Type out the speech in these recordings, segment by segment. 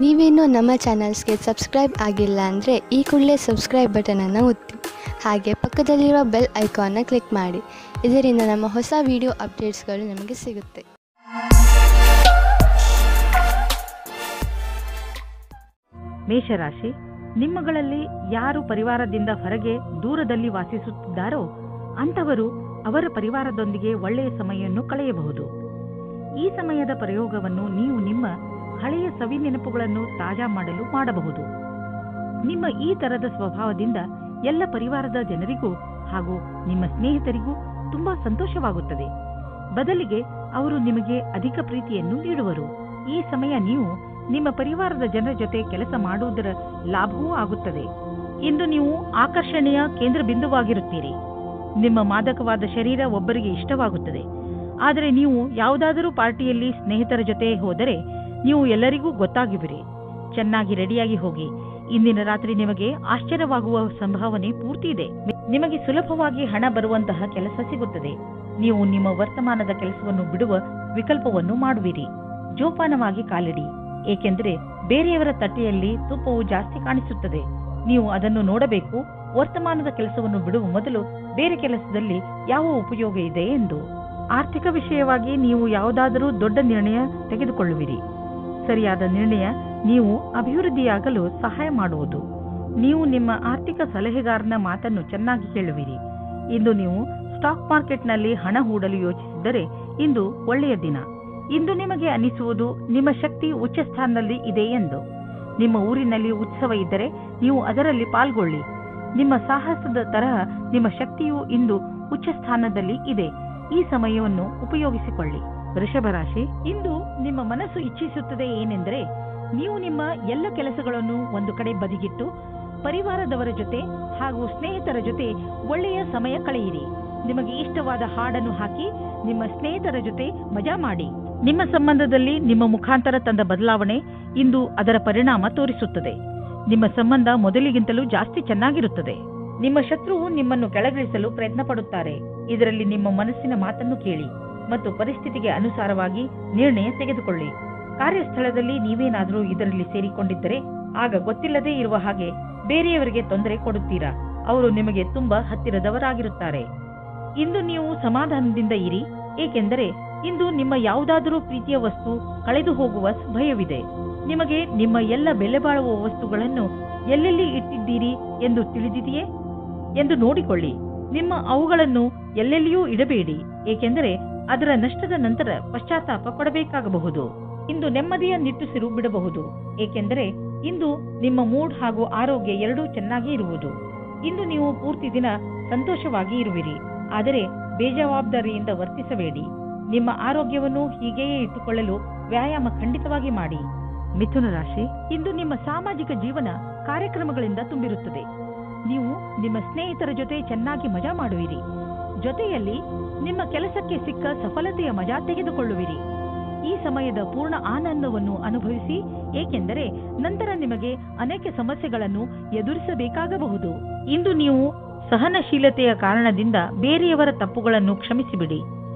ನೀವೇನೂ ನಮ್ಮ ಚಾನಲ್ಸ್ಗೆ ಸಬ್ಸ್ಕ್ರೈಬ್ ಆಗಿಲ್ಲ ಅಂದರೆ ಈ ಕೂಡಲೇ ಸಬ್ಸ್ಕ್ರೈಬ್ ಬಟನನ್ನು ಒತ್ತಿ ಹಾಗೆ ಪಕ್ಕದಲ್ಲಿರುವ ಬೆಲ್ ಐಕಾನ್ನ ಕ್ಲಿಕ್ ಮಾಡಿ. ಇದರಿಂದ ನಮ್ಮ ಹೊಸ ವಿಡಿಯೋ ಅಪ್ಡೇಟ್ಸ್ಗಳು ನಿಮಗೆ ಸಿಗುತ್ತೆ. ಮೇಷರಾಶಿ, ನಿಮ್ಮಗಳಲ್ಲಿ ಯಾರು ಪರಿವಾರದಿಂದ ಹೊರಗೆ ದೂರದಲ್ಲಿ ವಾಸಿಸುತ್ತಿದ್ದಾರೋ ಅಂಥವರು ಅವರ ಪರಿವಾರದೊಂದಿಗೆ ಒಳ್ಳೆಯ ಸಮಯವನ್ನು ಕಳೆಯಬಹುದು. ಈ ಸಮಯದ ಪ್ರಯೋಗವನ್ನು ನೀವು ನಿಮ್ಮ ಹಳೆಯ ಸವಿ ನೆನಪುಗಳನ್ನು ತಾಜಾ ಮಾಡಲು ಮಾಡಬಹುದು. ನಿಮ್ಮ ಈ ತರದ ಸ್ವಭಾವದಿಂದ ಎಲ್ಲ ಪರಿವಾರದ ಜನರಿಗೂ ಹಾಗೂ ನಿಮ್ಮ ಸ್ನೇಹಿತರಿಗೂ ತುಂಬಾ ಸಂತೋಷವಾಗುತ್ತದೆ. ಬದಲಿಗೆ ಅವರು ನಿಮಗೆ ಅಧಿಕ ಪ್ರೀತಿಯನ್ನು ನೀಡುವರು. ಈ ಸಮಯ ನೀವು ನಿಮ್ಮ ಪರಿವಾರದ ಜನರ ಜೊತೆ ಕೆಲಸ ಮಾಡುವುದರ ಲಾಭವೂ ಆಗುತ್ತದೆ. ಇಂದು ನೀವು ಆಕರ್ಷಣೆಯ ಕೇಂದ್ರ ಬಿಂದುವಾಗಿರುತ್ತೀರಿ. ನಿಮ್ಮ ಮಾದಕವಾದ ಶರೀರ ಒಬ್ಬರಿಗೆ ಇಷ್ಟವಾಗುತ್ತದೆ. ಆದರೆ ನೀವು ಯಾವುದಾದರೂ ಪಾರ್ಟಿಯಲ್ಲಿ ಸ್ನೇಹಿತರ ಜೊತೆ ಹೋದರೆ ನೀವು ಎಲ್ಲರಿಗೂ ಗೊತ್ತಾಗುವಿರಿ. ಚೆನ್ನಾಗಿ ರೆಡಿಯಾಗಿ ಹೋಗಿ. ಇಂದಿನ ರಾತ್ರಿ ನಿಮಗೆ ಆಶ್ಚರ್ಯವಾಗುವ ಸಂಭಾವನೆ ಪೂರ್ತಿ ಇದೆ. ನಿಮಗೆ ಸುಲಭವಾಗಿ ಹಣ ಬರುವಂತಹ ಕೆಲಸ ಸಿಗುತ್ತದೆ. ನೀವು ನಿಮ್ಮ ವರ್ತಮಾನದ ಕೆಲಸವನ್ನು ಬಿಡುವ ವಿಕಲ್ಪವನ್ನು ಮಾಡುವಿರಿ. ಜೋಪಾನವಾಗಿ ಕಾಲಿಡಿ, ಏಕೆಂದರೆ ಬೇರೆಯವರ ತಟ್ಟೆಯಲ್ಲಿ ತುಪ್ಪವು ಜಾಸ್ತಿ ಕಾಣಿಸುತ್ತದೆ. ನೀವು ಅದನ್ನು ನೋಡಬೇಕು. ವರ್ತಮಾನದ ಕೆಲಸವನ್ನು ಬಿಡುವ ಮೊದಲು ಬೇರೆ ಕೆಲಸದಲ್ಲಿ ಯಾವ ಉಪಯೋಗ ಇದೆ ಎಂದು. ಆರ್ಥಿಕ ವಿಷಯವಾಗಿ ನೀವು ಯಾವುದಾದರೂ ದೊಡ್ಡ ನಿರ್ಣಯ ತೆಗೆದುಕೊಳ್ಳುವಿರಿ. ಸರಿಯಾದ ನಿರ್ಣಯ ನೀವು ಅಭಿವೃದ್ಧಿಯಾಗಲು ಸಹಾಯ ಮಾಡುವುದು. ನೀವು ನಿಮ್ಮ ಆರ್ಥಿಕ ಸಲಹೆಗಾರನ ಮಾತನ್ನು ಚೆನ್ನಾಗಿ ಕೇಳುವಿರಿ. ಇಂದು ನೀವು ಸ್ಟಾಕ್ ಮಾರ್ಕೆಟ್ನಲ್ಲಿ ಹಣ ಹೂಡಲು ಯೋಚಿಸಿದ್ದರೆ ಇಂದು ಒಳ್ಳೆಯ ದಿನ. ಇಂದು ನಿಮಗೆ ಅನಿಸುವುದು ನಿಮ್ಮ ಶಕ್ತಿ ಉಚ್ಚ ಸ್ಥಾನದಲ್ಲಿ ಇದೆ ಎಂದು. ನಿಮ್ಮ ಊರಿನಲ್ಲಿ ಉತ್ಸವ ಇದ್ದರೆ ನೀವು ಅದರಲ್ಲಿ ಪಾಲ್ಗೊಳ್ಳಿ. ನಿಮ್ಮ ಸಾಹಸದ ತರಹ ನಿಮ್ಮ ಶಕ್ತಿಯು ಇಂದು ಉಚ್ಚ ಸ್ಥಾನದಲ್ಲಿ ಇದೆ. ಈ ಸಮಯವನ್ನು ಉಪಯೋಗಿಸಿಕೊಳ್ಳಿ. ವೃಷಭ ರಾಶಿ, ಇಂದು ನಿಮ್ಮ ಮನಸ್ಸು ಇಚ್ಛಿಸುತ್ತದೆ ಏನೆಂದರೆ ನೀವು ನಿಮ್ಮ ಎಲ್ಲ ಕೆಲಸಗಳನ್ನು ಒಂದು ಕಡೆ ಬದಿಗಿಟ್ಟು ಪರಿವಾರದವರ ಜೊತೆ ಹಾಗೂ ಸ್ನೇಹಿತರ ಜೊತೆ ಒಳ್ಳೆಯ ಸಮಯ ಕಳೆಯಿರಿ. ನಿಮಗೆ ಇಷ್ಟವಾದ ಹಾಡನ್ನು ಹಾಕಿ ನಿಮ್ಮ ಸ್ನೇಹಿತರ ಜೊತೆ ಮಜಾ ಮಾಡಿ. ನಿಮ್ಮ ಸಂಬಂಧದಲ್ಲಿ ನಿಮ್ಮ ಮುಖಾಂತರ ತಂದ ಬದಲಾವಣೆ ಇಂದು ಅದರ ಪರಿಣಾಮ ತೋರಿಸುತ್ತದೆ. ನಿಮ್ಮ ಸಂಬಂಧ ಮೊದಲಿಗಿಂತಲೂ ಜಾಸ್ತಿ ಚೆನ್ನಾಗಿರುತ್ತದೆ. ನಿಮ್ಮ ಶತ್ರುವು ನಿಮ್ಮನ್ನು ಕೆಳಗಿಳಿಸಲು ಪ್ರಯತ್ನ ಪಡುತ್ತಾರೆ. ಇದರಲ್ಲಿ ನಿಮ್ಮ ಮನಸ್ಸಿನ ಮಾತನ್ನು ಕೇಳಿ ಮತ್ತು ಪರಿಸ್ಥಿತಿಗೆ ಅನುಸಾರವಾಗಿ ನಿರ್ಣಯ ತೆಗೆದುಕೊಳ್ಳಿ. ಕಾರ್ಯಸ್ಥಳದಲ್ಲಿ ನೀವೇನಾದರೂ ಇದರಲ್ಲಿ ಸೇರಿಕೊಂಡಿದ್ದರೆ ಆಗ ಗೊತ್ತಿಲ್ಲದೇ ಇರುವ ಹಾಗೆ ಬೇರೆಯವರಿಗೆ ತೊಂದರೆ ಕೊಡುತ್ತೀರಾ. ಅವರು ನಿಮಗೆ ತುಂಬಾ ಹತ್ತಿರದವರಾಗಿರುತ್ತಾರೆ. ಇಂದು ನೀವು ಸಮಾಧಾನದಿಂದ ಇರಿ, ಏಕೆಂದರೆ ಇಂದು ನಿಮ್ಮ ಯಾವುದಾದರೂ ಪ್ರೀತಿಯ ವಸ್ತು ಕಳೆದು ಹೋಗುವ ಭಯವಿದೆ. ನಿಮಗೆ ನಿಮ್ಮ ಎಲ್ಲ ಬೆಲೆ ಬಾಳುವ ವಸ್ತುಗಳನ್ನು ಎಲ್ಲೆಲ್ಲಿ ಇಟ್ಟಿದ್ದೀರಿ ಎಂದು ತಿಳಿದಿದೆಯೇ ಎಂದು ನೋಡಿಕೊಳ್ಳಿ. ನಿಮ್ಮ ಅವುಗಳನ್ನು ಎಲ್ಲೆಲ್ಲಿಯೂ ಇಡಬೇಡಿ, ಏಕೆಂದರೆ ಅದರ ನಷ್ಟದ ನಂತರ ಪಶ್ಚಾತ್ತಾಪ ಪಡಬೇಕಾಗಬಹುದು. ಇಂದು ನೆಮ್ಮದಿಯ ನಿಟ್ಟುಸಿರು ಬಿಡಬಹುದು, ಏಕೆಂದರೆ ಇಂದು ನಿಮ್ಮ ಮೂಡ್ ಹಾಗೂ ಆರೋಗ್ಯ ಎರಡೂ ಚೆನ್ನಾಗಿ ಇರುವುದು. ಇಂದು ನೀವು ಪೂರ್ತಿ ದಿನ ಸಂತೋಷವಾಗಿ ಇರುವಿರಿ, ಆದರೆ ಬೇಜವಾಬ್ದಾರಿಯಿಂದ ವರ್ತಿಸಬೇಡಿ. ನಿಮ್ಮ ಆರೋಗ್ಯವನ್ನು ಹೀಗೆಯೇ ಇಟ್ಟುಕೊಳ್ಳಲು ವ್ಯಾಯಾಮ ಖಂಡಿತವಾಗಿ ಮಾಡಿ. ಮಿಥುನ ರಾಶಿ, ಇಂದು ನಿಮ್ಮ ಸಾಮಾಜಿಕ ಜೀವನ ಕಾರ್ಯಕ್ರಮಗಳಿಂದ ತುಂಬಿರುತ್ತದೆ. ನೀವು ನಿಮ್ಮ ಸ್ನೇಹಿತರ ಜೊತೆ ಚೆನ್ನಾಗಿ ಮಜಾ ಮಾಡುವಿರಿ. ಜೊತೆಯಲ್ಲಿ ನಿಮ್ಮ ಕೆಲಸಕ್ಕೆ ಸಿಕ್ಕ ಸಫಲತೆಯ ಮಜಾ ತೆಗೆದುಕೊಳ್ಳುವಿರಿ. ಈ ಸಮಯದ ಪೂರ್ಣ ಆನಂದವನ್ನು ಅನುಭವಿಸಿ, ಏಕೆಂದರೆ ನಂತರ ನಿಮಗೆ ಅನೇಕ ಸಮಸ್ಯೆಗಳನ್ನು ಎದುರಿಸಬೇಕಾಗಬಹುದು. ಇಂದು ನೀವು ಸಹನಶೀಲತೆಯ ಕಾರಣದಿಂದ ಬೇರೆಯವರ ತಪ್ಪುಗಳನ್ನು ಕ್ಷಮಿಸಿಬಿಡಿ.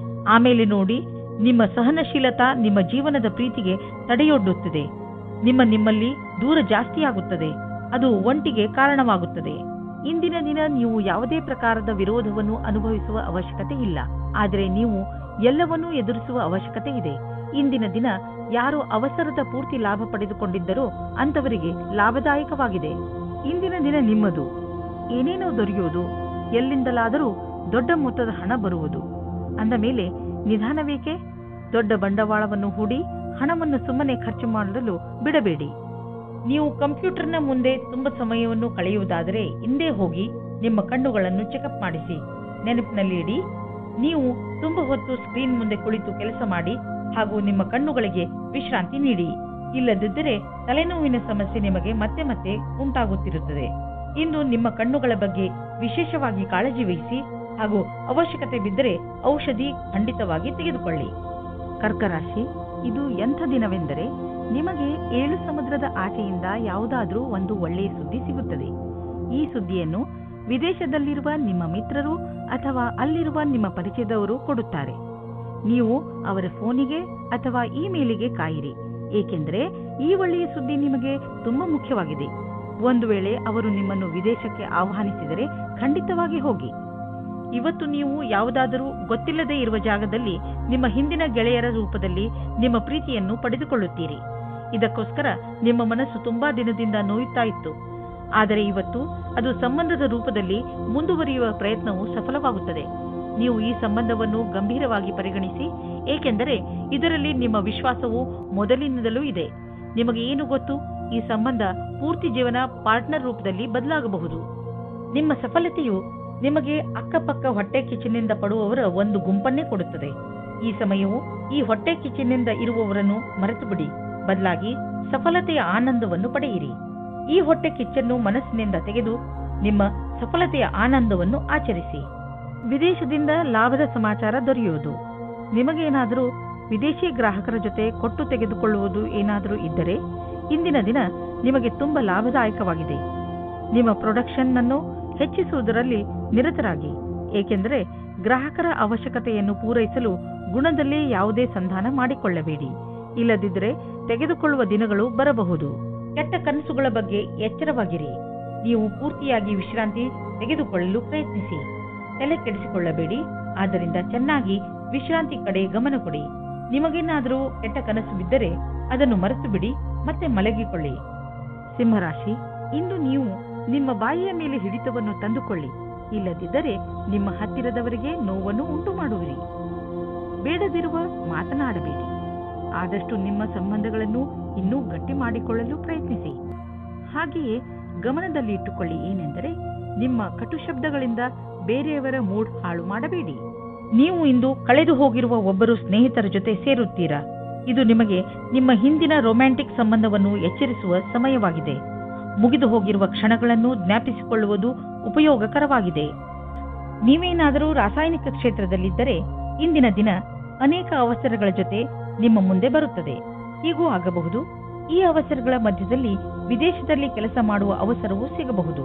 ಆಮೇಲೆ ನೋಡಿ, ನಿಮ್ಮ ಸಹನಶೀಲತಾ ನಿಮ್ಮ ಜೀವನದ ಪ್ರೀತಿಗೆ ತಡೆಯೊಡ್ಡುತ್ತದೆ. ನಿಮ್ಮಲ್ಲಿ ದೂರ ಜಾಸ್ತಿಯಾಗುತ್ತದೆ. ಅದು ಒಂಟಿಗೆ ಕಾರಣವಾಗುತ್ತದೆ. ಇಂದಿನ ದಿನ ನೀವು ಯಾವುದೇ ಪ್ರಕಾರದ ವಿರೋಧವನ್ನು ಅನುಭವಿಸುವ ಅವಶ್ಯಕತೆ ಇಲ್ಲ, ಆದರೆ ನೀವು ಎಲ್ಲವನ್ನೂ ಎದುರಿಸುವ ಅವಶ್ಯಕತೆ ಇದೆ. ಇಂದಿನ ದಿನ ಯಾರು ಅವಸರದ ಪೂರ್ತಿ ಲಾಭ ಪಡೆದುಕೊಂಡಿದ್ದರೋ ಅಂಥವರಿಗೆ ಲಾಭದಾಯಕವಾಗಿದೆ. ಇಂದಿನ ದಿನ ನಿಮ್ಮದು. ಏನೇನೋ ದೊರೆಯುವುದು, ಎಲ್ಲಿಂದಲಾದರೂ ದೊಡ್ಡ ಮೊತ್ತದ ಹಣ ಬರುವುದು. ಅಂದ ಮೇಲೆ ನಿಧಾನವೇಕೆ? ದೊಡ್ಡ ಬಂಡವಾಳವನ್ನು ಹೂಡಿ ಹಣವನ್ನು ಸುಮ್ಮನೆ ಖರ್ಚು ಮಾಡಲು ಬಿಡಬೇಡಿ. ನೀವು ಕಂಪ್ಯೂಟರ್ನ ಮುಂದೆ ತುಂಬ ಸಮಯವನ್ನು ಕಳೆಯುವುದಾದರೆ ಹಿಂದೆ ಹೋಗಿ ನಿಮ್ಮ ಕಣ್ಣುಗಳನ್ನು ಚೆಕಪ್ ಮಾಡಿಸಿ. ನೆನಪಿನಲ್ಲಿ ಇಡಿ, ನೀವು ತುಂಬ ಹೊತ್ತು ಸ್ಕ್ರೀನ್ ಮುಂದೆ ಕುಳಿತು ಕೆಲಸ ಮಾಡಿ ಹಾಗೂ ನಿಮ್ಮ ಕಣ್ಣುಗಳಿಗೆ ವಿಶ್ರಾಂತಿ ನೀಡಿ. ಇಲ್ಲದಿದ್ದರೆ ತಲೆನೋವಿನ ಸಮಸ್ಯೆ ನಿಮಗೆ ಮತ್ತೆ ಮತ್ತೆ ಉಂಟಾಗುತ್ತಿರುತ್ತದೆ. ಇಂದು ನಿಮ್ಮ ಕಣ್ಣುಗಳ ಬಗ್ಗೆ ವಿಶೇಷವಾಗಿ ಕಾಳಜಿ ವಹಿಸಿ ಹಾಗೂ ಅವಶ್ಯಕತೆ ಬಿದ್ದರೆ ಔಷಧಿ ಖಂಡಿತವಾಗಿ ತೆಗೆದುಕೊಳ್ಳಿ. ಕರ್ಕರಾಶಿ, ಇದು ಎಂಥ ದಿನವೆಂದರೆ ನಿಮಗೆ 7 ಸಮುದ್ರದ ಆಚೆಯಿಂದ ಯಾವುದಾದ್ರೂ ಒಂದು ಒಳ್ಳೆಯ ಸುದ್ದಿ ಸಿಗುತ್ತದೆ. ಈ ಸುದ್ದಿಯನ್ನು ವಿದೇಶದಲ್ಲಿರುವ ನಿಮ್ಮ ಮಿತ್ರರು ಅಥವಾ ಅಲ್ಲಿರುವ ನಿಮ್ಮ ಪರಿಚಯದವರು ಕೊಡುತ್ತಾರೆ. ನೀವು ಅವರ ಫೋನಿಗೆ ಅಥವಾ ಇಮೇಲಿಗೆ ಕಾಯಿರಿ, ಏಕೆಂದರೆ ಈ ಒಳ್ಳೆಯ ಸುದ್ದಿ ನಿಮಗೆ ತುಂಬಾ ಮುಖ್ಯವಾಗಿದೆ. ಒಂದು ವೇಳೆ ಅವರು ನಿಮ್ಮನ್ನು ವಿದೇಶಕ್ಕೆ ಆಹ್ವಾನಿಸಿದರೆ ಖಂಡಿತವಾಗಿ ಹೋಗಿ. ಇವತ್ತು ನೀವು ಯಾವುದಾದರೂ ಗೊತ್ತಿಲ್ಲದೆ ಇರುವ ಜಾಗದಲ್ಲಿ ನಿಮ್ಮ ಹಿಂದಿನ ಗೆಳೆಯರ ರೂಪದಲ್ಲಿ ನಿಮ್ಮ ಪ್ರೀತಿಯನ್ನು ಪಡೆದುಕೊಳ್ಳುತ್ತೀರಿ. ಇದಕ್ಕೋಸ್ಕರ ನಿಮ್ಮ ಮನಸ್ಸು ತುಂಬಾ ದಿನದಿಂದ ನೋಯುತ್ತಾ ಇತ್ತು. ಆದರೆ ಇವತ್ತು ಅದು ಸಂಬಂಧದ ರೂಪದಲ್ಲಿ ಮುಂದುವರಿಯುವ ಪ್ರಯತ್ನವು ಸಫಲವಾಗುತ್ತದೆ. ನೀವು ಈ ಸಂಬಂಧವನ್ನು ಗಂಭೀರವಾಗಿ ಪರಿಗಣಿಸಿ, ಏಕೆಂದರೆ ಇದರಲ್ಲಿ ನಿಮ್ಮ ವಿಶ್ವಾಸವು ಮೊದಲಿನಿಂದಲೂ ಇದೆ. ನಿಮಗೆ ಏನು ಗೊತ್ತು, ಈ ಸಂಬಂಧ ಪೂರ್ತಿ ಜೀವನ ಪಾರ್ಟ್ನರ್ ರೂಪದಲ್ಲಿ ಬದಲಾಗಬಹುದು. ನಿಮ್ಮ ಸಫಲತೆಯು ನಿಮಗೆ ಅಕ್ಕಪಕ್ಕ ಹೊಟ್ಟೆ ಕಿಚ್ಚಿನಿಂದ ಪಡುವವರ ಒಂದು ಗುಂಪನ್ನೇ ಕೊಡುತ್ತದೆ. ಈ ಸಮಯವು ಈ ಹೊಟ್ಟೆ ಕಿಚ್ಚಿನಿಂದ ಇರುವವರನ್ನು ಮರೆತು ಬಿಡಿ, ಬದಲಾಗಿ ಸಫಲತೆಯ ಆನಂದವನ್ನು ಪಡೆಯಿರಿ. ಈ ಹೊಟ್ಟೆ ಕಿಚ್ಚನ್ನು ಮನಸ್ಸಿನಿಂದ ತೆಗೆದು ನಿಮ್ಮ ಸಫಲತೆಯ ಆನಂದವನ್ನು ಆಚರಿಸಿ. ವಿದೇಶದಿಂದ ಲಾಭದ ಸಮಾಚಾರ ದೊರೆಯುವುದು. ನಿಮಗೇನಾದರೂ ವಿದೇಶಿ ಗ್ರಾಹಕರ ಜೊತೆ ಕೊಟ್ಟು ತೆಗೆದುಕೊಳ್ಳುವುದು ಏನಾದರೂ ಇದ್ದರೆ ಇಂದಿನ ದಿನ ನಿಮಗೆ ತುಂಬಾ ಲಾಭದಾಯಕವಾಗಿದೆ. ನಿಮ್ಮ ಪ್ರೊಡಕ್ಷನ್ ಅನ್ನು ಹೆಚ್ಚಿಸುವುದರಲ್ಲಿ ನಿರತರಾಗಿ, ಏಕೆಂದರೆ ಗ್ರಾಹಕರ ಅವಶ್ಯಕತೆಯನ್ನು ಪೂರೈಸಲು ಗುಣದಲ್ಲಿ ಯಾವುದೇ ಸಂಧಾನ ಮಾಡಿಕೊಳ್ಳಬೇಡಿ. ಇಲ್ಲದಿದ್ದರೆ ತೆಗೆದುಕೊಳ್ಳುವ ದಿನಗಳು ಬರಬಹುದು. ಕೆಟ್ಟ ಕನಸುಗಳ ಬಗ್ಗೆ ಎಚ್ಚರವಾಗಿರಿ. ನೀವು ಪೂರ್ತಿಯಾಗಿ ವಿಶ್ರಾಂತಿ ತೆಗೆದುಕೊಳ್ಳಲು ಪ್ರಯತ್ನಿಸಿ. ತಲೆ ಕೆಡಿಸಿಕೊಳ್ಳಬೇಡಿ. ಆದ್ದರಿಂದ ಚೆನ್ನಾಗಿ ವಿಶ್ರಾಂತಿ ಕಡೆ ಗಮನ ಕೊಡಿ. ನಿಮಗೇನಾದರೂ ಕೆಟ್ಟ ಕನಸು ಬಿದ್ದರೆ ಅದನ್ನು ಮರೆತು ಬಿಡಿ, ಮತ್ತೆ ಮಲಗಿಕೊಳ್ಳಿ. ಸಿಂಹರಾಶಿ, ಇಂದು ನೀವು ನಿಮ್ಮ ಬಾಯಿಯ ಮೇಲೆ ಹಿಡಿತವನ್ನು ತಂದುಕೊಳ್ಳಿ. ಇಲ್ಲದಿದ್ದರೆ ನಿಮ್ಮ ಹತ್ತಿರದವರಿಗೆ ನೋವನ್ನು ಉಂಟು ಮಾಡುವಿರಿ. ಬೇಡದಿರುವ ಮಾತನಾಡಬೇಡಿ. ಆದಷ್ಟು ನಿಮ್ಮ ಸಂಬಂಧಗಳನ್ನು ಇನ್ನೂ ಗಟ್ಟಿ ಮಾಡಿಕೊಳ್ಳಲು ಪ್ರಯತ್ನಿಸಿ. ಹಾಗೆಯೇ ಗಮನದಲ್ಲಿ ಇಟ್ಟುಕೊಳ್ಳಿ ಏನೆಂದರೆ, ನಿಮ್ಮ ಕಟು ಶಬ್ದಗಳಿಂದ ಬೇರೆಯವರ ಮೂಡ್ ಹಾಳು ಮಾಡಬೇಡಿ. ನೀವು ಇಂದು ಕಳೆದು ಹೋಗಿರುವ ಒಬ್ಬರು ಸ್ನೇಹಿತರ ಜೊತೆ ಸೇರುತ್ತೀರಾ. ಇದು ನಿಮಗೆ ನಿಮ್ಮ ಹಿಂದಿನ ರೊಮ್ಯಾಂಟಿಕ್ ಸಂಬಂಧವನ್ನು ಎಚ್ಚರಿಸುವ ಸಮಯವಾಗಿದೆ. ಮುಗಿದು ಹೋಗಿರುವ ಕ್ಷಣಗಳನ್ನು ಜ್ಞಾಪಿಸಿಕೊಳ್ಳುವುದು ಉಪಯೋಗಕರವಾಗಿದೆ. ನೀವೇನಾದರೂ ರಾಸಾಯನಿಕ ಕ್ಷೇತ್ರದಲ್ಲಿದ್ದರೆ ಇಂದಿನ ದಿನ ಅನೇಕ ಅವಸರಗಳ ಜೊತೆ ನಿಮ್ಮ ಮುಂದೆ ಬರುತ್ತದೆ. ಹೀಗೂ ಆಗಬಹುದು. ಈ ಅವಸರಗಳ ಮಧ್ಯದಲ್ಲಿ ವಿದೇಶದಲ್ಲಿ ಕೆಲಸ ಮಾಡುವ ಅವಸರವೂ ಸಿಗಬಹುದು.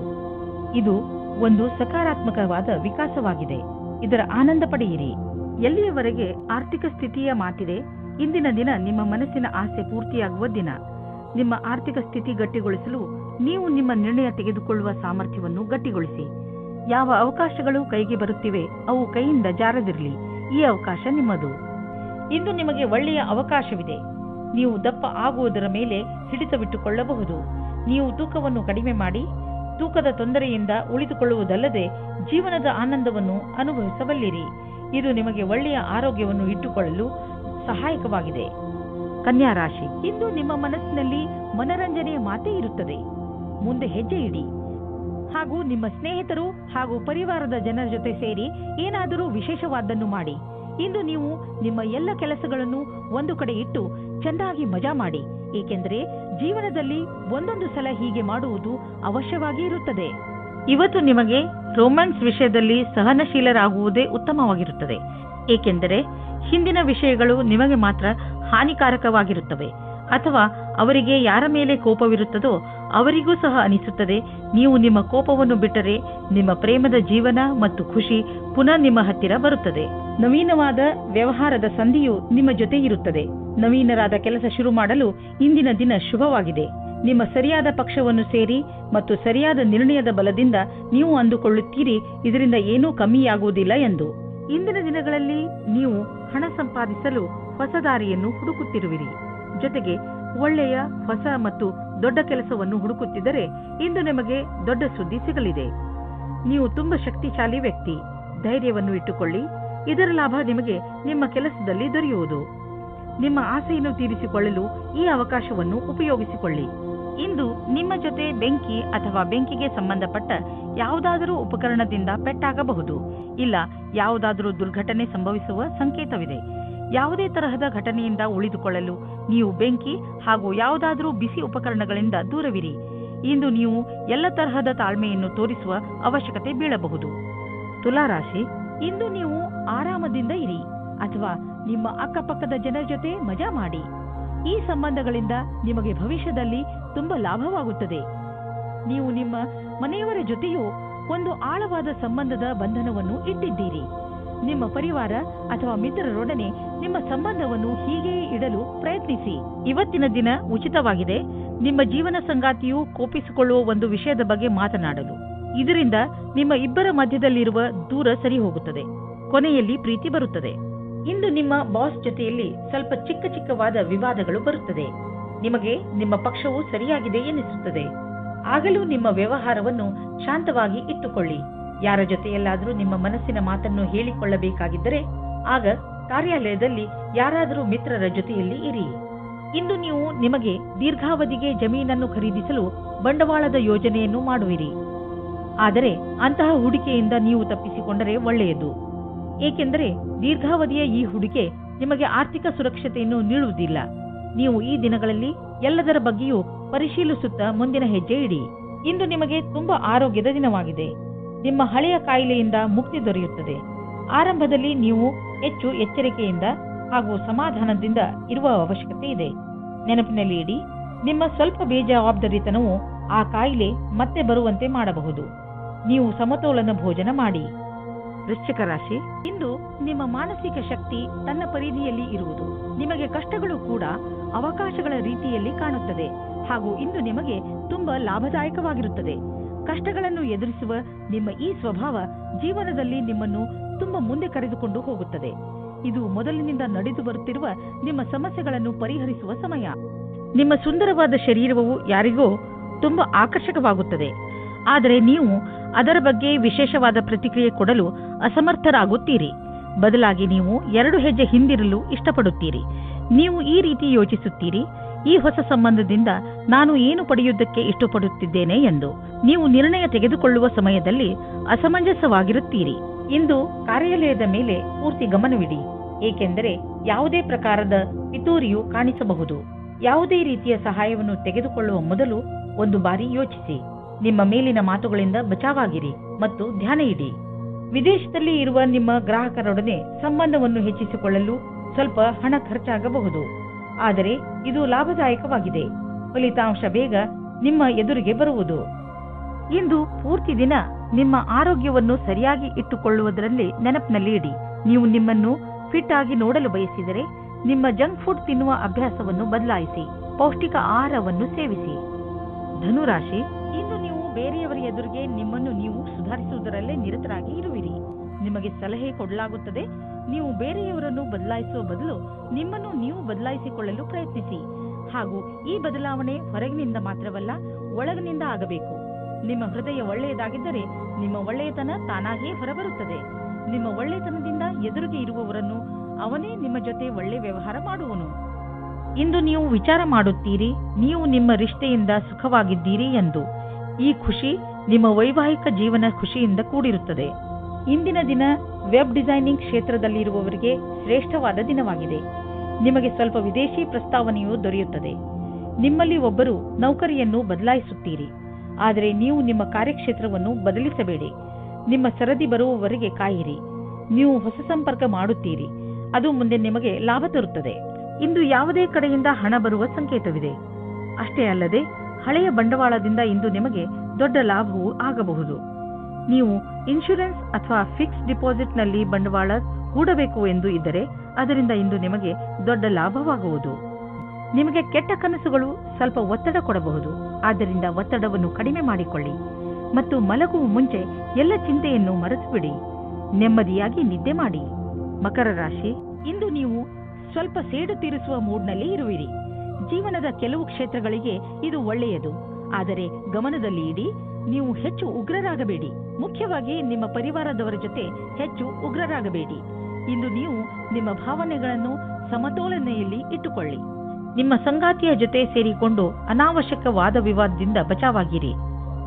ಇದು ಒಂದು ಸಕಾರಾತ್ಮಕವಾದ ವಿಕಾಸವಾಗಿದೆ. ಇದರ ಆನಂದ ಪಡೆಯಿರಿ. ಎಲ್ಲಿಯವರೆಗೆ ಆರ್ಥಿಕ ಸ್ಥಿತಿಯ ಮಾತಿದೆ, ಇಂದಿನ ದಿನ ನಿಮ್ಮ ಮನಸ್ಸಿನ ಆಸೆ ಪೂರ್ತಿಯಾಗುವ ದಿನ. ನಿಮ್ಮ ಆರ್ಥಿಕ ಸ್ಥಿತಿ ಗಟ್ಟಿಗೊಳಿಸಲು ನೀವು ನಿಮ್ಮ ನಿರ್ಣಯ ತೆಗೆದುಕೊಳ್ಳುವ ಸಾಮರ್ಥ್ಯವನ್ನು ಗಟ್ಟಿಗೊಳಿಸಿ. ಯಾವ ಅವಕಾಶಗಳು ಕೈಗೆ ಬರುತ್ತಿವೆ ಅವು ಕೈಯಿಂದ ಜಾರದಿರಲಿ. ಈ ಅವಕಾಶ ನಿಮ್ಮದು. ಇಂದು ನಿಮಗೆ ಒಳ್ಳೆಯ ಅವಕಾಶವಿದೆ. ನೀವು ದಪ್ಪ ಆಗುವುದರ ಮೇಲೆ ಹಿಡಿತವಿಟ್ಟುಕೊಳ್ಳಬಹುದು. ನೀವು ತೂಕವನ್ನು ಕಡಿಮೆ ಮಾಡಿ ತೂಕದ ತೊಂದರೆಯಿಂದ ಉಳಿದುಕೊಳ್ಳುವುದಲ್ಲದೆ ಜೀವನದ ಆನಂದವನ್ನು ಅನುಭವಿಸಬಲ್ಲಿರಿ. ಇದು ನಿಮಗೆ ಒಳ್ಳೆಯ ಆರೋಗ್ಯವನ್ನು ಇಟ್ಟುಕೊಳ್ಳಲು ಸಹಾಯಕವಾಗಿದೆ. ಕನ್ಯಾ ರಾಶಿ, ಇಂದು ನಿಮ್ಮ ಮನಸ್ಸಿನಲ್ಲಿ ಮನರಂಜನೆಯ ಮಾತೇ ಇರುತ್ತದೆ. ಮುಂದೆ ಹೆಜ್ಜೆ ಇಡಿ ಹಾಗೂ ನಿಮ್ಮ ಸ್ನೇಹಿತರು ಹಾಗೂ ಪರಿವಾರದ ಜನರ ಜೊತೆ ಸೇರಿ ಏನಾದರೂ ವಿಶೇಷವಾದ್ದನ್ನು ಮಾಡಿ. ಇಂದು ನೀವು ನಿಮ್ಮ ಎಲ್ಲ ಕೆಲಸಗಳನ್ನು ಒಂದು ಕಡೆ ಇಟ್ಟು ಚೆನ್ನಾಗಿ ಮಜಾ ಮಾಡಿ, ಏಕೆಂದರೆ ಜೀವನದಲ್ಲಿ ಒಂದೊಂದು ಸಲ ಹೀಗೆ ಮಾಡುವುದು ಅವಶ್ಯವಾಗಿ ಇರುತ್ತದೆ. ಇವತ್ತು ನಿಮಗೆ ರೊಮ್ಯಾನ್ಸ್ ವಿಷಯದಲ್ಲಿ ಸಹನಶೀಲರಾಗುವುದೇ ಉತ್ತಮವಾಗಿರುತ್ತದೆ, ಏಕೆಂದರೆ ಹಿಂದಿನ ವಿಷಯಗಳು ನಿಮಗೆ ಮಾತ್ರ ಹಾನಿಕಾರಕವಾಗಿರುತ್ತವೆ. ಅಥವಾ ಅವರಿಗೆ ಯಾರ ಮೇಲೆ ಕೋಪವಿರುತ್ತದೋ ಅವರಿಗೂ ಸಹ ಅನಿಸುತ್ತದೆ. ನೀವು ನಿಮ್ಮ ಕೋಪವನ್ನು ಬಿಟ್ಟರೆ ನಿಮ್ಮ ಪ್ರೇಮದ ಜೀವನ ಮತ್ತು ಖುಷಿ ಪುನಃ ನಿಮ್ಮ ಹತ್ತಿರ ಬರುತ್ತದೆ. ನವೀನವಾದ ವ್ಯವಹಾರದ ಸಂಧಿಯು ನಿಮ್ಮ ಜೊತೆ ಇರುತ್ತದೆ. ನವೀನರಾದ ಕೆಲಸ ಶುರು ಮಾಡಲು ಇಂದಿನ ದಿನ ಶುಭವಾಗಿದೆ. ನಿಮ್ಮ ಸರಿಯಾದ ಪಕ್ಷವನ್ನು ಸೇರಿ ಮತ್ತು ಸರಿಯಾದ ನಿರ್ಣಯದ ಬಲದಿಂದ ನೀವು ಅಂದುಕೊಳ್ಳುತ್ತೀರಿ ಇದರಿಂದ ಏನೂ ಕಮ್ಮಿಯಾಗುವುದಿಲ್ಲ ಎಂದು. ಇಂದಿನ ದಿನಗಳಲ್ಲಿ ನೀವು ಹಣ ಸಂಪಾದಿಸಲು ಹೊಸ ದಾರಿಯನ್ನು ಹುಡುಕುತ್ತಿರುವಿರಿ. ಜೊತೆಗೆ ಒಳ್ಳೆಯ ಹೊಸ ಮತ್ತು ದೊಡ್ಡ ಕೆಲಸವನ್ನು ಹುಡುಕುತ್ತಿದ್ದರೆ ಇಂದು ನಿಮಗೆ ದೊಡ್ಡ ಸುದ್ದಿ ಸಿಗಲಿದೆ. ನೀವು ತುಂಬಾ ಶಕ್ತಿಶಾಲಿ ವ್ಯಕ್ತಿ. ಧೈರ್ಯವನ್ನು ಇಟ್ಟುಕೊಳ್ಳಿ. ಇದರ ಲಾಭ ನಿಮಗೆ ನಿಮ್ಮ ಕೆಲಸದಲ್ಲಿ ದೊರೆಯುವುದು. ನಿಮ್ಮ ಆಸೆಯನ್ನು ತೀರಿಸಿಕೊಳ್ಳಲು ಈ ಅವಕಾಶವನ್ನು ಉಪಯೋಗಿಸಿಕೊಳ್ಳಿ. ಇಂದು ನಿಮ್ಮ ಜೊತೆ ಬೆಂಕಿ ಅಥವಾ ಬೆಂಕಿಗೆ ಸಂಬಂಧಪಟ್ಟ ಯಾವುದಾದರೂ ಉಪಕರಣದಿಂದ ಪೆಟ್ಟಾಗಬಹುದು. ಇಲ್ಲ ಯಾವುದಾದರೂ ದುರ್ಘಟನೆ ಸಂಭವಿಸುವ ಸಂಕೇತವಿದೆ. ಯಾವುದೇ ತರಹದ ಘಟನೆಯಿಂದ ಉಳಿದುಕೊಳ್ಳಲು ನೀವು ಬೆಂಕಿ ಹಾಗೂ ಯಾವುದಾದರೂ ಬಿಸಿ ಉಪಕರಣಗಳಿಂದ ದೂರವಿರಿ. ಇಂದು ನೀವು ಎಲ್ಲ ತರಹದ ತಾಳ್ಮೆಯನ್ನು ತೋರಿಸುವ ಅವಶ್ಯಕತೆ ಬೀಳಬಹುದು. ತುಲಾರಾಶಿ, ಇಂದು ನೀವು ಆರಾಮದಿಂದ ಇರಿ ಅಥವಾ ನಿಮ್ಮ ಅಕ್ಕಪಕ್ಕದ ಜನರ ಜೊತೆ ಮಜಾ ಮಾಡಿ. ಈ ಸಂಬಂಧಗಳಿಂದ ನಿಮಗೆ ಭವಿಷ್ಯದಲ್ಲಿ ತುಂಬಾ ಲಾಭವಾಗುತ್ತದೆ. ನೀವು ನಿಮ್ಮ ಮನೆಯವರ ಜೊತೆಯೂ ಒಂದು ಆಳವಾದ ಸಂಬಂಧದ ಬಂಧನವನ್ನು ಇಟ್ಟಿದ್ದೀರಿ. ನಿಮ್ಮ ಪರಿವಾರ ಅಥವಾ ಮಿತ್ರರೊಡನೆ ನಿಮ್ಮ ಸಂಬಂಧವನ್ನು ಹೀಗೆಯೇ ಇಡಲು ಪ್ರಯತ್ನಿಸಿ. ಇವತ್ತಿನ ದಿನ ಉಚಿತವಾಗಿದೆ. ನಿಮ್ಮ ಜೀವನ ಸಂಗಾತಿಯು ಕೋಪಿಸಿಕೊಳ್ಳುವ ಒಂದು ವಿಷಯದ ಬಗ್ಗೆ ಮಾತನಾಡಲು. ಇದರಿಂದ ನಿಮ್ಮ ಇಬ್ಬರ ಮಧ್ಯದಲ್ಲಿರುವ ದೂರ ಸರಿ ಹೋಗುತ್ತದೆ. ಕೊನೆಯಲ್ಲಿ ಪ್ರೀತಿ ಬರುತ್ತದೆ. ಇಂದು ನಿಮ್ಮ ಬಾಸ್ ಜೊತೆಯಲ್ಲಿ ಸ್ವಲ್ಪ ಚಿಕ್ಕವಾದ ವಿವಾದಗಳು ಬರುತ್ತದೆ. ನಿಮಗೆ ನಿಮ್ಮ ಪಕ್ಷವು ಸರಿಯಾಗಿದೆ ಎನಿಸುತ್ತದೆ. ಆಗಲೂ ನಿಮ್ಮ ವ್ಯವಹಾರವನ್ನು ಶಾಂತವಾಗಿ ಇಟ್ಟುಕೊಳ್ಳಿ. ಯಾರ ಜೊತೆಯಲ್ಲಾದರೂ ನಿಮ್ಮ ಮನಸ್ಸಿನ ಮಾತನ್ನು ಹೇಳಿಕೊಳ್ಳಬೇಕಾಗಿದ್ದರೆ ಆಗ ಕಾರ್ಯಾಲಯದಲ್ಲಿ ಯಾರಾದರೂ ಮಿತ್ರರ ಜೊತೆಯಲ್ಲಿ ಇರಿ. ಇಂದು ನೀವು ನಿಮಗೆ ದೀರ್ಘಾವಧಿಗೆ ಜಮೀನನ್ನು ಖರೀದಿಸಲು ಬಂಡವಾಳದ ಯೋಜನೆಯನ್ನು ಮಾಡುವಿರಿ. ಆದರೆ ಅಂತಹ ಹೂಡಿಕೆಯಿಂದ ನೀವು ತಪ್ಪಿಸಿಕೊಂಡರೆ ಒಳ್ಳೆಯದು. ಏಕೆಂದರೆ ದೀರ್ಘಾವಧಿಯ ಈ ಹೂಡಿಕೆ ನಿಮಗೆ ಆರ್ಥಿಕ ಸುರಕ್ಷತೆಯನ್ನು ನೀಡುವುದಿಲ್ಲ. ನೀವು ಈ ದಿನಗಳಲ್ಲಿ ಎಲ್ಲದರ ಬಗ್ಗೆಯೂ ಪರಿಶೀಲಿಸುತ್ತಾ ಮುಂದಿನ ಹೆಜ್ಜೆ ಇಡಿ. ಇಂದು ನಿಮಗೆ ತುಂಬಾ ಆರೋಗ್ಯದ ದಿನವಾಗಿದೆ. ನಿಮ್ಮ ಹಳೆಯ ಕಾಯಿಲೆಯಿಂದ ಮುಕ್ತಿ ದೊರೆಯುತ್ತದೆ. ಆರಂಭದಲ್ಲಿ ನೀವು ಹೆಚ್ಚು ಎಚ್ಚರಿಕೆಯಿಂದ ಹಾಗೂ ಸಮಾಧಾನದಿಂದ ಇರುವ ಅವಶ್ಯಕತೆ ಇದೆ. ನೆನಪಿನಲ್ಲಿ ಇಡಿ, ನಿಮ್ಮ ಸ್ವಲ್ಪ ಬೇಜವಾಬ್ದಾರಿತನವು ಆ ಕಾಯಿಲೆ ಮತ್ತೆ ಬರುವಂತೆ ಮಾಡಬಹುದು. ನೀವು ಸಮತೋಲನ ಭೋಜನ ಮಾಡಿ. ವೃಶ್ಚಿಕ ರಾಶಿ, ಇಂದು ನಿಮ್ಮ ಮಾನಸಿಕ ಶಕ್ತಿ ತನ್ನ ಪರಿಧಿಯಲ್ಲಿ ಇರುವುದು. ನಿಮಗೆ ಕಷ್ಟಗಳು ಕೂಡ ಅವಕಾಶಗಳ ರೀತಿಯಲ್ಲಿ ಕಾಣುತ್ತದೆ ಹಾಗೂ ಇಂದು ನಿಮಗೆ ತುಂಬಾ ಲಾಭದಾಯಕವಾಗಿರುತ್ತದೆ. ಕಷ್ಟಗಳನ್ನು ಎದುರಿಸುವ ನಿಮ್ಮ ಈ ಸ್ವಭಾವ ಜೀವನದಲ್ಲಿ ನಿಮ್ಮನ್ನು ತುಂಬಾ ಮುಂದೆ ಕರೆದುಕೊಂಡು ಹೋಗುತ್ತದೆ. ಇದು ಮೊದಲಿನಿಂದ ನಡೆದು ಬರುತ್ತಿರುವ ನಿಮ್ಮ ಸಮಸ್ಯೆಗಳನ್ನು ಪರಿಹರಿಸುವ ಸಮಯ. ನಿಮ್ಮ ಸುಂದರವಾದ ಶರೀರವು ಯಾರಿಗೋ ತುಂಬಾ ಆಕರ್ಷಕವಾಗುತ್ತದೆ. ಆದರೆ ನೀವು ಅದರ ಬಗ್ಗೆ ವಿಶೇಷವಾದ ಪ್ರತಿಕ್ರಿಯೆ ಕೊಡಲು ಅಸಮರ್ಥರಾಗುತ್ತೀರಿ. ಬದಲಾಗಿ ನೀವು 2 ಹೆಜ್ಜೆ ಹಿಂದಿರಲು ಇಷ್ಟಪಡುತ್ತೀರಿ. ನೀವು ಈ ರೀತಿ ಯೋಚಿಸುತ್ತೀರಿ, ಈ ಹೊಸ ಸಂಬಂಧದಿಂದ ನಾನು ಏನು ಪಡೆಯುವುದಕ್ಕೆ ಇಷ್ಟಪಡುತ್ತಿದ್ದೇನೆ ಎಂದು. ನೀವು ನಿರ್ಣಯ ತೆಗೆದುಕೊಳ್ಳುವ ಸಮಯದಲ್ಲಿ ಅಸಮಂಜಸವಾಗಿರುತ್ತೀರಿ. ಇಂದು ಕಾರ್ಯಾಲಯದ ಮೇಲೆ ಪೂರ್ತಿ ಗಮನವಿಡಿ, ಏಕೆಂದರೆ ಯಾವುದೇ ಪ್ರಕಾರದ ಪಿತೂರಿಯು ಕಾಣಿಸಬಹುದು. ಯಾವುದೇ ರೀತಿಯ ಸಹಾಯವನ್ನು ತೆಗೆದುಕೊಳ್ಳುವ ಮೊದಲು ಒಂದು ಬಾರಿ ಯೋಚಿಸಿ. ನಿಮ್ಮ ಮೇಲಿನ ಮಾತುಗಳಿಂದ ಬಚಾವಾಗಿರಿ ಮತ್ತು ಧ್ಯಾನ ಇಡಿ. ವಿದೇಶದಲ್ಲಿ ಇರುವ ನಿಮ್ಮ ಗ್ರಾಹಕರೊಡನೆ ಸಂಬಂಧವನ್ನು ಹೆಚ್ಚಿಸಿಕೊಳ್ಳಲು ಸ್ವಲ್ಪ ಹಣ ಖರ್ಚಾಗಬಹುದು. ಆದರೆ ಇದು ಲಾಭದಾಯಕವಾಗಿದೆ. ಫಲಿತಾಂಶ ಬೇಗ ನಿಮ್ಮ ಎದುರಿಗೆ ಬರುವುದು. ಇಂದು ಪೂರ್ತಿ ದಿನ ನಿಮ್ಮ ಆರೋಗ್ಯವನ್ನು ಸರಿಯಾಗಿ ಇಟ್ಟುಕೊಳ್ಳುವುದರಲ್ಲಿ ನೆನಪಿನಲ್ಲಿ ಇಡಿ. ನೀವು ನಿಮ್ಮನ್ನು ಫಿಟ್ ಆಗಿ ನೋಡಲು ಬಯಸಿದರೆ ನಿಮ್ಮ ಜಂಕ್ ಫುಡ್ ತಿನ್ನುವ ಅಭ್ಯಾಸವನ್ನು ಬದಲಾಯಿಸಿ. ಪೌಷ್ಟಿಕ ಆಹಾರವನ್ನು ಸೇವಿಸಿ. ಧನುರಾಶಿ, ಇಂದು ನೀವು ಬೇರೆಯವರ ಎದುರಿಗೆ ನಿಮ್ಮನ್ನು ನೀವು ಸುಧಾರಿಸುವುದರಲ್ಲೇ ನಿರತರಾಗಿ ಇರುವಿರಿ. ನಿಮಗೆ ಸಲಹೆ ಕೊಡಲಾಗುತ್ತದೆ. ನೀವು ಬೇರೆಯವರನ್ನು ಬದಲಾಯಿಸುವ ಬದಲು ನಿಮ್ಮನ್ನು ನೀವು ಬದಲಾಯಿಸಿಕೊಳ್ಳಲು ಪ್ರಯತ್ನಿಸಿ. ಹಾಗೂ ಈ ಬದಲಾವಣೆ ಹೊರಗಿನಿಂದ ಮಾತ್ರವಲ್ಲ, ಒಳಗಿನಿಂದ ಆಗಬೇಕು. ನಿಮ್ಮ ಹೃದಯ ಒಳ್ಳೆಯದಾಗಿದ್ದರೆ ನಿಮ್ಮ ಒಳ್ಳೆಯತನ ತಾನಾಗಿಯೇ ಹೊರಬರುತ್ತದೆ. ನಿಮ್ಮ ಒಳ್ಳೆಯತನದಿಂದ ಎದುರಿಗೆ ಇರುವವರನ್ನು ಅವನೇ ನಿಮ್ಮ ಜೊತೆ ಒಳ್ಳೆ ವ್ಯವಹಾರ ಮಾಡುವನು. ಇಂದು ನೀವು ವಿಚಾರ ಮಾಡುತ್ತೀರಿ, ನೀವು ನಿಮ್ಮ ರಿಶ್ತೆಯಿಂದ ಸುಖವಾಗಿದ್ದೀರಿ ಎಂದು. ಈ ಖುಷಿ ನಿಮ್ಮ ವೈವಾಹಿಕ ಜೀವನ ಖುಷಿಯಿಂದ ಕೂಡಿರುತ್ತದೆ. ಇಂದಿನ ದಿನ ವೆಬ್ ಡಿಸೈನಿಂಗ್ ಕ್ಷೇತ್ರದಲ್ಲಿರುವವರಿಗೆ ಶ್ರೇಷ್ಠವಾದ ದಿನವಾಗಿದೆ. ನಿಮಗೆ ಸ್ವಲ್ಪ ವಿದೇಶಿ ಪ್ರಸ್ತಾವನೆಯು ದೊರೆಯುತ್ತದೆ. ನಿಮ್ಮಲ್ಲಿ ಒಬ್ಬರು ನೌಕರಿಯನ್ನು ಬದಲಾಯಿಸುತ್ತೀರಿ. ಆದರೆ ನೀವು ನಿಮ್ಮ ಕಾರ್ಯಕ್ಷೇತ್ರವನ್ನು ಬದಲಿಸಬೇಡಿ. ನಿಮ್ಮ ಸರದಿ ಬರುವವರೆಗೆ ಕಾಯಿರಿ. ನೀವು ಹೊಸ ಸಂಪರ್ಕ ಮಾಡುತ್ತೀರಿ, ಅದು ಮುಂದೆ ನಿಮಗೆ ಲಾಭ ತರುತ್ತದೆ. ಇಂದು ಯಾವುದೇ ಕಡೆಯಿಂದ ಹಣ ಬರುವ ಸಂಕೇತವಿದೆ. ಅಷ್ಟೇ ಅಲ್ಲದೆ ಹಳೆಯ ಬಂಡವಾಳದಿಂದ ಇಂದು ನಿಮಗೆ ದೊಡ್ಡ ಲಾಭವೂ ಆಗಬಹುದು. ನೀವು ಇನ್ಶೂರೆನ್ಸ್ ಅಥವಾ ಫಿಕ್ಸ್ ಡಿಪಾಸಿಟ್ನಲ್ಲಿ ಬಂಡವಾಳ ಹೂಡಬೇಕು ಎಂದು ಇದ್ದರೆ ಅದರಿಂದ ಇಂದು ನಿಮಗೆ ದೊಡ್ಡ ಲಾಭವಾಗುವುದು. ನಿಮಗೆ ಕೆಟ್ಟ ಕನಸುಗಳು ಸ್ವಲ್ಪ ಒತ್ತಡ ಕೊಡಬಹುದು. ಆದ್ದರಿಂದ ಒತ್ತಡವನ್ನು ಕಡಿಮೆ ಮಾಡಿಕೊಳ್ಳಿ ಮತ್ತು ಮಲಗುವ ಮುಂಚೆ ಎಲ್ಲ ಚಿಂತೆಯನ್ನು ಮರೆತುಬಿಡಿ. ನೆಮ್ಮದಿಯಾಗಿ ನಿದ್ದೆ ಮಾಡಿ. ಮಕರ ರಾಶಿ, ಇಂದು ನೀವು ಸ್ವಲ್ಪ ಸೇಡು ತೀರಿಸುವ ಮೂಡ್ನಲ್ಲಿ ಇರುವಿರಿ. ಜೀವನದ ಕೆಲವು ಕ್ಷೇತ್ರಗಳಿಗೆ ಇದು ಒಳ್ಳೆಯದು. ಆದರೆ ಗಮನದಲ್ಲಿ ಇಡಿ, ನೀವು ಹೆಚ್ಚು ಉಗ್ರರಾಗಬೇಡಿ. ಮುಖ್ಯವಾಗಿ ನಿಮ್ಮ ಪರಿವಾರದವರ ಜೊತೆ ಹೆಚ್ಚು ಉಗ್ರರಾಗಬೇಡಿ. ಇಂದು ನೀವು ನಿಮ್ಮ ಭಾವನೆಗಳನ್ನು ಸಮತೋಲನೆಯಲ್ಲಿ ಇಟ್ಟುಕೊಳ್ಳಿ. ನಿಮ್ಮ ಸಂಗಾತಿಯ ಜೊತೆ ಸೇರಿಕೊಂಡು ಅನಾವಶ್ಯಕ ವಾದ ವಿವಾದದಿಂದ ಬಚಾವಾಗಿರಿ.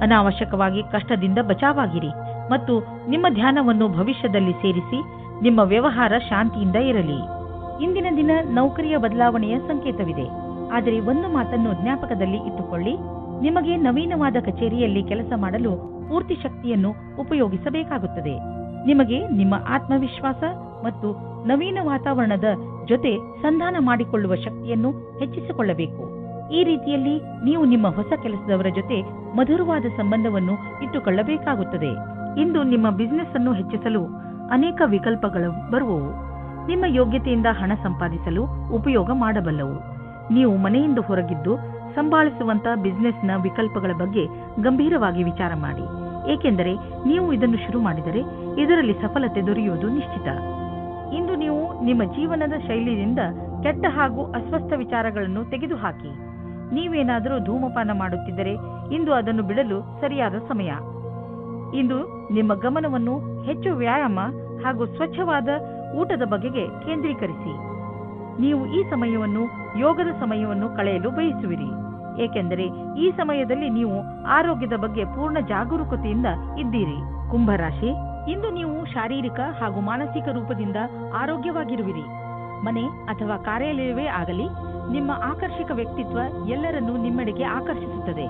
ಅನಾವಶ್ಯಕವಾಗಿ ಕಷ್ಟದಿಂದ ಬಚಾವಾಗಿರಿ ಮತ್ತು ನಿಮ್ಮ ಧ್ಯಾನವನ್ನು ಭವಿಷ್ಯದಲ್ಲಿ ಸೇರಿಸಿ. ನಿಮ್ಮ ವ್ಯವಹಾರ ಶಾಂತಿಯಿಂದ ಇರಲಿ. ಇಂದಿನ ದಿನ ನೌಕರಿಯ ಬದಲಾವಣೆಯ ಸಂಕೇತವಿದೆ. ಆದರೆ ಒಂದು ಮಾತನ್ನು ಜ್ಞಾಪಕದಲ್ಲಿ ಇಟ್ಟುಕೊಳ್ಳಿ, ನಿಮಗೆ ನವೀನವಾದ ಕಚೇರಿಯಲ್ಲಿ ಕೆಲಸ ಮಾಡಲು ಪೂರ್ತಿ ಶಕ್ತಿಯನ್ನು ಉಪಯೋಗಿಸಬೇಕಾಗುತ್ತದೆ. ನಿಮಗೆ ನಿಮ್ಮ ಆತ್ಮವಿಶ್ವಾಸ ಮತ್ತು ನವೀನ ವಾತಾವರಣದ ಜೊತೆ ಸಂಧಾನ ಮಾಡಿಕೊಳ್ಳುವ ಶಕ್ತಿಯನ್ನು ಹೆಚ್ಚಿಸಿಕೊಳ್ಳಬೇಕು. ಈ ರೀತಿಯಲ್ಲಿ ನೀವು ನಿಮ್ಮ ಹೊಸ ಕೆಲಸದವರ ಜೊತೆ ಮಧುರವಾದ ಸಂಬಂಧವನ್ನು ಇಟ್ಟುಕೊಳ್ಳಬೇಕಾಗುತ್ತದೆ. ಇಂದು ನಿಮ್ಮ ಬಿಸಿನೆಸ್ ಅನ್ನು ಹೆಚ್ಚಿಸಲು ಅನೇಕ ವಿಕಲ್ಪಗಳು ಬರುವವು. ನಿಮ್ಮ ಯೋಗ್ಯತೆಯಿಂದ ಹಣ ಸಂಪಾದಿಸಲು ಉಪಯೋಗ ಮಾಡಬಲ್ಲವು. ನೀವು ಮನೆಯಿಂದ ಹೊರಗಿದ್ದು ಸಂಭಾಳಿಸುವಂತಹ ಬಿಸಿನೆಸ್ನ ವಿಕಲ್ಪಗಳ ಬಗ್ಗೆ ಗಂಭೀರವಾಗಿ ವಿಚಾರ ಮಾಡಿ, ಏಕೆಂದರೆ ನೀವು ಇದನ್ನು ಶುರು ಮಾಡಿದರೆ ಇದರಲ್ಲಿ ಸಫಲತೆ ದೊರೆಯುವುದು ನಿಶ್ಚಿತ. ಇಂದು ನೀವು ನಿಮ್ಮ ಜೀವನದ ಶೈಲಿಯಿಂದ ಕೆಟ್ಟ ಹಾಗೂ ಅಸ್ವಸ್ಥ ವಿಚಾರಗಳನ್ನು ತೆಗೆದುಹಾಕಿ. ನೀವೇನಾದರೂ ಧೂಮಪಾನ ಮಾಡುತ್ತಿದ್ದರೆ ಇಂದು ಅದನ್ನು ಬಿಡಲು ಸರಿಯಾದ ಸಮಯ. ಇಂದು ನಿಮ್ಮ ಗಮನವನ್ನು ಹೆಚ್ಚು ವ್ಯಾಯಾಮ ಹಾಗೂ ಸ್ವಚ್ಛವಾದ ಊಟದ ಬಗೆಗೆ ಕೇಂದ್ರೀಕರಿಸಿ. ನೀವು ಈ ಸಮಯವನ್ನು ಯೋಗದ ಸಮಯವನ್ನು ಕಳೆಯಲು ಬಯಸುವಿರಿ, ಏಕೆಂದರೆ ಈ ಸಮಯದಲ್ಲಿ ನೀವು ಆರೋಗ್ಯದ ಬಗ್ಗೆ ಪೂರ್ಣ ಜಾಗರೂಕತೆಯಿಂದ ಇದ್ದೀರಿ. ಕುಂಭರಾಶಿ, ಇಂದು ನೀವು ಶಾರೀರಿಕ ಹಾಗೂ ಮಾನಸಿಕ ರೂಪದಿಂದ ಆರೋಗ್ಯವಾಗಿರುವಿರಿ. ಮನೆ ಅಥವಾ ಕಾರ್ಯಾಲಯವೇ ಆಗಲಿ, ನಿಮ್ಮ ಆಕರ್ಷಕ ವ್ಯಕ್ತಿತ್ವ ಎಲ್ಲರನ್ನೂ ನಿಮ್ಮೆಡೆಗೆ ಆಕರ್ಷಿಸುತ್ತದೆ.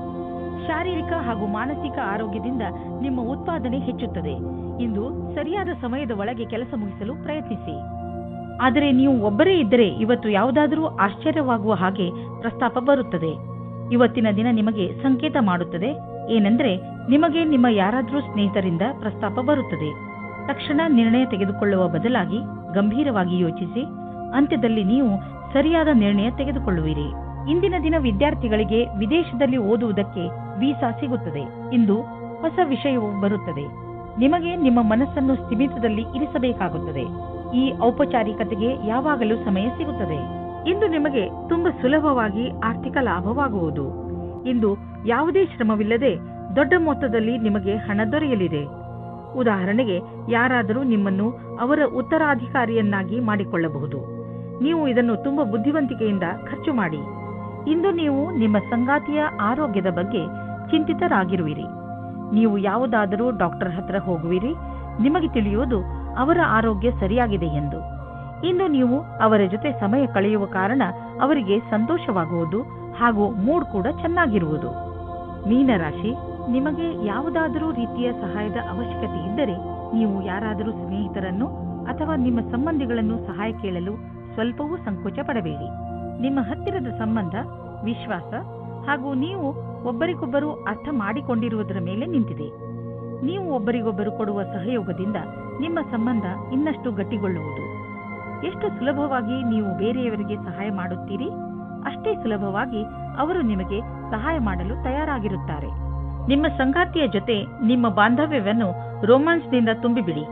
ಶಾರೀರಿಕ ಹಾಗೂ ಮಾನಸಿಕ ಆರೋಗ್ಯದಿಂದ ನಿಮ್ಮ ಉತ್ಪಾದನೆ ಹೆಚ್ಚುತ್ತದೆ. ಇಂದು ಸರಿಯಾದ ಸಮಯದ ಒಳಗೆ ಕೆಲಸ ಮುಗಿಸಲು ಪ್ರಯತ್ನಿಸಿ. ಆದರೆ ನೀವು ಒಬ್ಬರೇ ಇದ್ದರೆ ಇವತ್ತು ಯಾವುದಾದರೂ ಆಶ್ಚರ್ಯವಾಗುವ ಹಾಗೆ ಪ್ರಸ್ತಾಪ ಬರುತ್ತದೆ. ಇವತ್ತಿನ ದಿನ ನಿಮಗೆ ಸಂಕೇತ ಮಾಡುತ್ತದೆ ಏನೆಂದರೆ, ನಿಮಗೆ ನಿಮ್ಮ ಯಾರಾದರೂ ಸ್ನೇಹಿತರಿಂದ ಪ್ರಸ್ತಾಪ ಬರುತ್ತದೆ. ತಕ್ಷಣ ನಿರ್ಣಯ ತೆಗೆದುಕೊಳ್ಳುವ ಬದಲಾಗಿ ಗಂಭೀರವಾಗಿ ಯೋಚಿಸಿ ಅಂತ್ಯದಲ್ಲಿ ನೀವು ಸರಿಯಾದ ನಿರ್ಣಯ ತೆಗೆದುಕೊಳ್ಳುವಿರಿ. ಇಂದಿನ ದಿನ ವಿದ್ಯಾರ್ಥಿಗಳಿಗೆ ವಿದೇಶದಲ್ಲಿ ಓದುವುದಕ್ಕೆ ವೀಸಾ ಸಿಗುತ್ತದೆ. ಇಂದು ಹೊಸ ವಿಷಯವು ಬರುತ್ತದೆ. ನಿಮಗೆ ನಿಮ್ಮ ಮನಸ್ಸನ್ನು ಸ್ಥಿಮಿತದಲ್ಲಿ ಇರಿಸಬೇಕಾಗುತ್ತದೆ. ಈ ಔಪಚಾರಿಕತೆಗೆ ಯಾವಾಗಲೂ ಸಮಯ ಸಿಗುತ್ತದೆ. ಇಂದು ನಿಮಗೆ ತುಂಬಾ ಸುಲಭವಾಗಿ ಆರ್ಥಿಕ ಲಾಭವಾಗುವುದು. ಇಂದು ಯಾವುದೇ ಶ್ರಮವಿಲ್ಲದೆ ದೊಡ್ಡ ಮೊತ್ತದಲ್ಲಿ ನಿಮಗೆ ಹಣ ದೊರೆಯಲಿದೆ. ಉದಾಹರಣೆಗೆ, ಯಾರಾದರೂ ನಿಮ್ಮನ್ನು ಅವರ ಉತ್ತರಾಧಿಕಾರಿಯನ್ನಾಗಿ ಮಾಡಿಕೊಳ್ಳಬಹುದು. ನೀವು ಇದನ್ನು ತುಂಬಾ ಬುದ್ಧಿವಂತಿಕೆಯಿಂದ ಖರ್ಚು ಮಾಡಿ. ಇಂದು ನೀವು ನಿಮ್ಮ ಸಂಗಾತಿಯ ಆರೋಗ್ಯದ ಬಗ್ಗೆ ಚಿಂತಿತರಾಗಿರುವಿರಿ. ನೀವು ಯಾವುದಾದರೂ ಡಾಕ್ಟರ್ ಹತ್ರ ಹೋಗುವಿರಿ. ನಿಮಗೆ ತಿಳಿಯುವುದು ಅವರ ಆರೋಗ್ಯ ಸರಿಯಾಗಿದೆ ಎಂದು. ಇಂದು ನೀವು ಅವರ ಜೊತೆ ಸಮಯ ಕಳೆಯುವ ಕಾರಣ ಅವರಿಗೆ ಸಂತೋಷವಾಗುವುದು ಹಾಗೂ ಮೂಡ್ ಕೂಡ ಚೆನ್ನಾಗಿರುವುದು. ಮೀನರಾಶಿ, ನಿಮಗೆ ಯಾವುದಾದರೂ ರೀತಿಯ ಸಹಾಯದ ಅವಶ್ಯಕತೆ ಇದ್ದರೆ ನೀವು ಯಾರಾದರೂ ಸ್ನೇಹಿತರನ್ನು ಅಥವಾ ನಿಮ್ಮ ಸಂಬಂಧಿಗಳನ್ನು ಸಹಾಯ ಕೇಳಲು ಸ್ವಲ್ಪವೂ ಸಂಕೋಚ ಪಡಬೇಡಿ. ನಿಮ್ಮ ಹತ್ತಿರದ ಸಂಬಂಧ, ವಿಶ್ವಾಸ ಹಾಗೂ ನೀವು ಒಬ್ಬರಿಗೊಬ್ಬರು ಅರ್ಥ ಮಾಡಿಕೊಂಡಿರುವುದರ ಮೇಲೆ ನಿಂತಿದೆ. ನೀವು ಒಬ್ಬರಿಗೊಬ್ಬರು ಕೊಡುವ ಸಹಯೋಗದಿಂದ ನಿಮ್ಮ ಸಂಬಂಧ ಇನ್ನಷ್ಟು ಗಟ್ಟಿಗೊಳ್ಳುವುದು. ಎಷ್ಟು ಸುಲಭವಾಗಿ ನೀವು ಬೇರೆಯವರಿಗೆ ಸಹಾಯ ಮಾಡುತ್ತೀರಿ, ಅಷ್ಟೇ ಸುಲಭವಾಗಿ ಅವರು ನಿಮಗೆ ಸಹಾಯ ಮಾಡಲು ತಯಾರಾಗಿರುತ್ತಾರೆ. ನಿಮ್ಮ ಸಂಗಾತಿಯ ಜೊತೆ ನಿಮ್ಮ ಬಾಂಧವ್ಯವನ್ನು ರೋಮಾನ್ಸ್ನಿಂದ ತುಂಬಿಬಿಡಿ,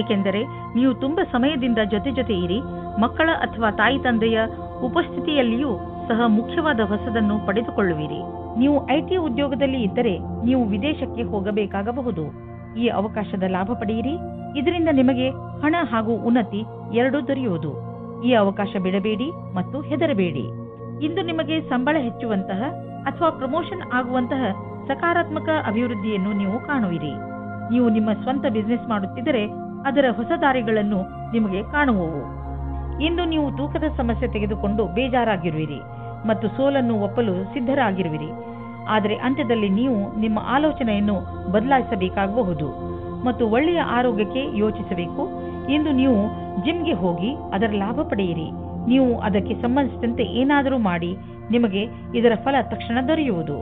ಏಕೆಂದರೆ ನೀವು ತುಂಬಾ ಸಮಯದಿಂದ ಜೊತೆ ಇರಿ. ಮಕ್ಕಳ ಅಥವಾ ತಾಯಿ ತಂದೆಯ ಉಪಸ್ಥಿತಿಯಲ್ಲಿಯೂ ಸಹ ಮುಖ್ಯವಾದ ಹೊಸದನ್ನು ಪಡೆದುಕೊಳ್ಳುವಿರಿ. ನೀವು ಐಟಿ ಉದ್ಯೋಗದಲ್ಲಿ ಇದ್ದರೆ ನೀವು ವಿದೇಶಕ್ಕೆ ಹೋಗಬೇಕಾಗಬಹುದು. ಈ ಅವಕಾಶದ ಲಾಭ ಪಡೆಯಿರಿ. ಇದರಿಂದ ನಿಮಗೆ ಹಣ ಹಾಗೂ ಉನ್ನತಿ ಎರಡೂ ದೊರೆಯುವುದು. ಈ ಅವಕಾಶ ಬಿಡಬೇಡಿ ಮತ್ತು ಹೆದರಬೇಡಿ. ಇಂದು ನಿಮಗೆ ಸಂಬಳ ಹೆಚ್ಚುವಂತಹ ಅಥವಾ ಪ್ರಮೋಷನ್ ಆಗುವಂತಹ ಸಕಾರಾತ್ಮಕ ಅಭಿವೃದ್ಧಿಯನ್ನು ನೀವು ಕಾಣುವಿರಿ. ನೀವು ನಿಮ್ಮ ಸ್ವಂತ ಬಿಸಿನೆಸ್ ಮಾಡುತ್ತಿದ್ದರೆ ಅದರ ಹೊಸ ದಾರಿಗಳನ್ನು ನಿಮಗೆ ಕಾಣುವವು. ಇಂದು ನೀವು ತೂಕದ ಸಮಸ್ಯೆ ತೆಗೆದುಕೊಂಡು ಬೇಜಾರಾಗಿರುವಿರಿ ಮತ್ತು ಸೋಲನ್ನು ಒಪ್ಪಲು ಸಿದ್ಧರಾಗಿರುವಿರಿ. ಆದರೆ ಅಂತ್ಯದಲ್ಲಿ ನೀವು ನಿಮ್ಮ ಆಲೋಚನೆಯನ್ನು ಬದಲಾಯಿಸಬೇಕಾಗಬಹುದು ಮತ್ತು ಒಳ್ಳೆಯ ಆರೋಗ್ಯಕ್ಕೆ ಯೋಚಿಸಬೇಕು. ಇಂದು ನೀವು ಜಿಮ್ಗೆ ಹೋಗಿ ಅದರ ಲಾಭ ಪಡೆಯಿರಿ. ನೀವು ಅದಕ್ಕೆ ಸಂಬಂಧಿಸಿದಂತೆ ಏನಾದರೂ ಮಾಡಿ, ನಿಮಗೆ ಇದರ ಫಲ ತಕ್ಷಣ ದೊರೆಯುವುದು.